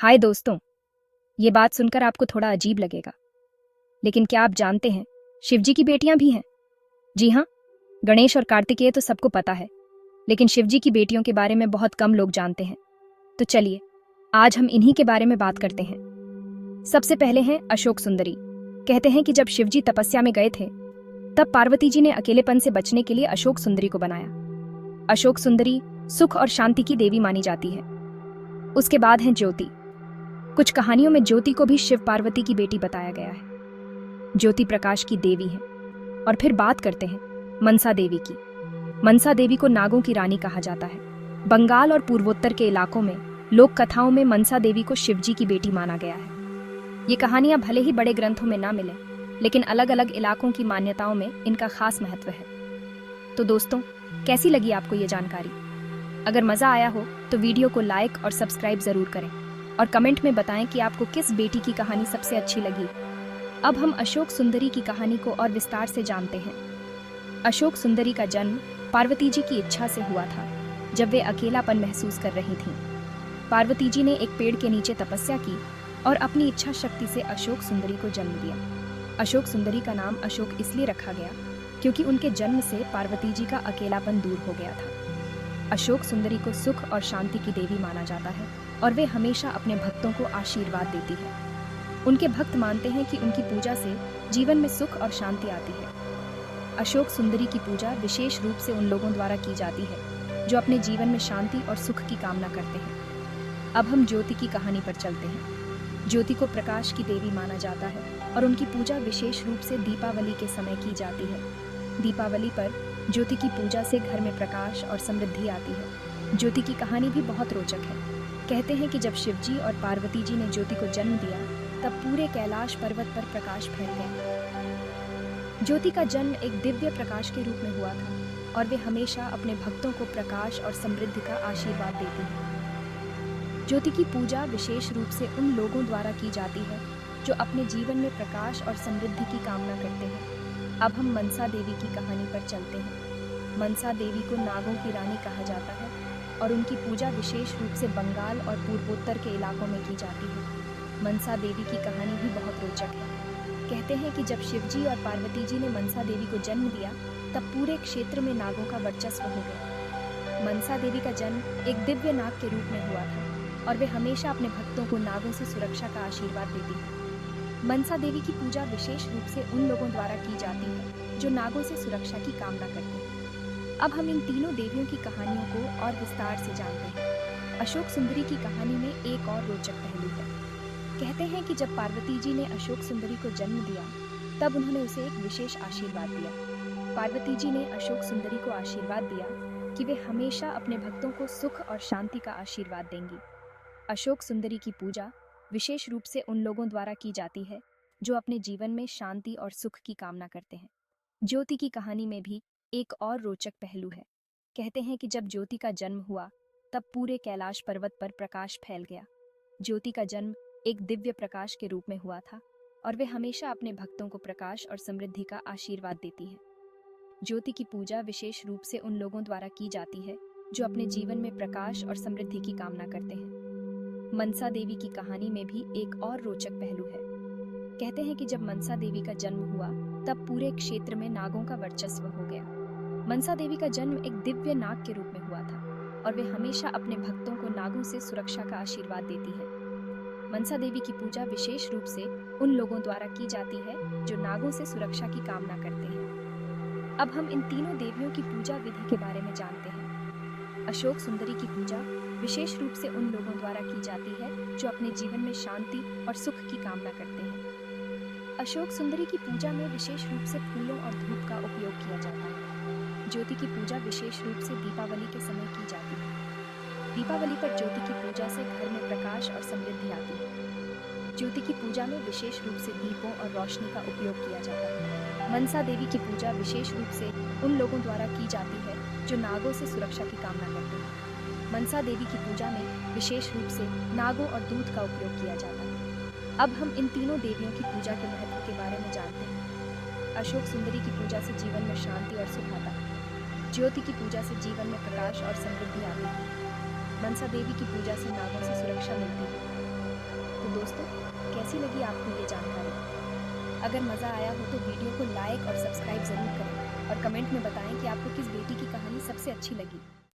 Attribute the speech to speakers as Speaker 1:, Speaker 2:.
Speaker 1: हाय दोस्तों, ये बात सुनकर आपको थोड़ा अजीब लगेगा, लेकिन क्या आप जानते हैं शिवजी की बेटियां भी हैं। जी हाँ, गणेश और कार्तिकेय तो सबको पता है, लेकिन शिवजी की बेटियों के बारे में बहुत कम लोग जानते हैं। तो चलिए आज हम इन्हीं के बारे में बात करते हैं। सबसे पहले हैं अशोक सुंदरी। कहते हैं कि जब शिवजी तपस्या में गए थे तब पार्वती जी ने अकेलेपन से बचने के लिए अशोक सुंदरी को बनाया। अशोक सुंदरी सुख और शांति की देवी मानी जाती है। उसके बाद है ज्योति। कुछ कहानियों में ज्योति को भी शिव पार्वती की बेटी बताया गया है। ज्योति प्रकाश की देवी है। और फिर बात करते हैं मनसा देवी की। मनसा देवी को नागों की रानी कहा जाता है। बंगाल और पूर्वोत्तर के इलाकों में लोक कथाओं में मनसा देवी को शिवजी की बेटी माना गया है। ये कहानियां भले ही बड़े ग्रंथों में ना मिले, लेकिन अलग अलग इलाकों की मान्यताओं में इनका खास महत्व है। तो दोस्तों, कैसी लगी आपको ये जानकारी? अगर मजा आया हो तो वीडियो को लाइक और सब्सक्राइब जरूर करें और कमेंट में बताएं कि आपको किस बेटी की कहानी सबसे अच्छी लगी। अब हम अशोक सुंदरी की कहानी को और विस्तार से जानते हैं। अशोक सुंदरी का जन्म पार्वती जी की इच्छा से हुआ था, जब वे अकेलापन महसूस कर रही थीं। पार्वती जी ने एक पेड़ के नीचे तपस्या की और अपनी इच्छा शक्ति से अशोक सुंदरी को जन्म दिया। अशोक सुंदरी का नाम अशोक इसलिए रखा गया क्योंकि उनके जन्म से पार्वती जी का अकेलापन दूर हो गया था। अशोक सुंदरी को सुख और शांति की देवी माना जाता है और वे हमेशा अपने भक्तों को आशीर्वाद देती है। उनके भक्त मानते हैं कि उनकी पूजा से जीवन में सुख और शांति आती है। अशोक सुंदरी की पूजा विशेष रूप से उन लोगों द्वारा की जाती है जो अपने जीवन में शांति और सुख की कामना करते हैं। अब हम ज्योति की कहानी पर चलते हैं। ज्योति को प्रकाश की देवी माना जाता है और उनकी पूजा विशेष रूप से दीपावली के समय की जाती है। दीपावली पर ज्योति की पूजा से घर में प्रकाश और समृद्धि आती है। ज्योति की कहानी भी बहुत रोचक है। कहते हैं कि जब शिवजी और पार्वती जी ने ज्योति को जन्म दिया तब पूरे कैलाश पर्वत पर प्रकाश फैल गया। ज्योति का जन्म एक दिव्य प्रकाश के रूप में हुआ था और वे हमेशा अपने भक्तों को प्रकाश और समृद्धि का आशीर्वाद देती हैं। ज्योति की पूजा विशेष रूप से उन लोगों द्वारा की जाती है जो अपने जीवन में प्रकाश और समृद्धि की कामना करते हैं। अब हम मनसा देवी की कहानी पर चलते हैं। मनसा देवी को नागों की रानी कहा जाता है और उनकी पूजा विशेष रूप से बंगाल और पूर्वोत्तर के इलाकों में की जाती है। मनसा देवी की कहानी भी बहुत रोचक है। कहते हैं कि जब शिवजी और पार्वती जी ने मनसा देवी को जन्म दिया तब पूरे क्षेत्र में नागों का वर्चस्व हो गया। मनसा देवी का जन्म एक दिव्य नाग के रूप में हुआ था और वे हमेशा अपने भक्तों को नागों से सुरक्षा का आशीर्वाद देती है। मनसा देवी की पूजा विशेष रूप से उन लोगों द्वारा की जाती है जो नागों से सुरक्षा की कामना करते हैं। अब हम इन तीनों देवियों की कहानियों को और विस्तार से जानते हैं। अशोक सुंदरी की कहानी में एक और रोचक पहलू है। कहते हैं कि जब पार्वती जी ने अशोक सुंदरी को जन्म दिया तब उन्होंने उसे एक विशेष आशीर्वाद दिया। पार्वती जी ने अशोक सुंदरी को आशीर्वाद दिया कि वे हमेशा अपने भक्तों को सुख और शांति का आशीर्वाद देंगी। अशोक सुंदरी की पूजा विशेष रूप से उन लोगों द्वारा की जाती है जो अपने जीवन में शांति और सुख की कामना करते हैं। ज्योति की कहानी में भी एक और रोचक पहलू है। कहते हैं कि जब ज्योति का जन्म हुआ तब पूरे कैलाश पर्वत पर प्रकाश फैल गया। ज्योति का जन्म एक दिव्य प्रकाश के रूप में हुआ था और वे हमेशा अपने भक्तों को प्रकाश और समृद्धि का आशीर्वाद देती है। ज्योति की पूजा विशेष रूप से उन लोगों द्वारा की जाती है जो अपने जीवन में प्रकाश और समृद्धि की कामना करते हैं। मनसा देवी की कहानी में भी एक और रोचक पहलू है। कहते हैं कि जब मनसा देवी का जन्म हुआ तब पूरे क्षेत्र में नागों का वर्चस्व हो गया। मनसा देवी का जन्म एक दिव्य नाग के रूप में हुआ था और वे हमेशा अपने भक्तों को नागों से सुरक्षा का आशीर्वाद देती है। मनसा देवी की पूजा विशेष रूप से उन लोगों द्वारा की जाती है जो नागों से सुरक्षा की कामना करते हैं। अब हम इन तीनों देवियों की पूजा विधि के बारे में जानते हैं। अशोक सुंदरी की पूजा विशेष रूप से उन लोगों द्वारा की जाती है जो अपने जीवन में शांति और सुख की कामना करते हैं। अशोक सुंदरी की पूजा में विशेष रूप से फूलों और धूप का उपयोग किया जाता है। ज्योति की पूजा विशेष रूप से दीपावली के समय की जाती है। दीपावली पर ज्योति की पूजा से घर में प्रकाश और समृद्धि आती है। ज्योति की पूजा में विशेष रूप से दीपों और रोशनी का उपयोग किया जाता है। मनसा देवी की पूजा विशेष रूप से उन लोगों द्वारा की जाती है जो नागों से सुरक्षा की कामना करते हैं। मनसा देवी की पूजा में विशेष रूप से नागों और दूध का उपयोग किया जाता है। अब हम इन तीनों देवियों की पूजा के महत्व के बारे में जानते हैं। अशोक सुंदरी की पूजा से जीवन में शांति और सुख आता है। ज्योति की पूजा से जीवन में प्रकाश और समृद्धि आती है। मनसा देवी की पूजा से नागों से सुरक्षा मिलती है। मिलेगी आपको ये जानकारी। अगर मज़ा आया हो तो वीडियो को लाइक और सब्सक्राइब ज़रूर करें और कमेंट में बताएं कि आपको किस बेटी की कहानी सबसे अच्छी लगी।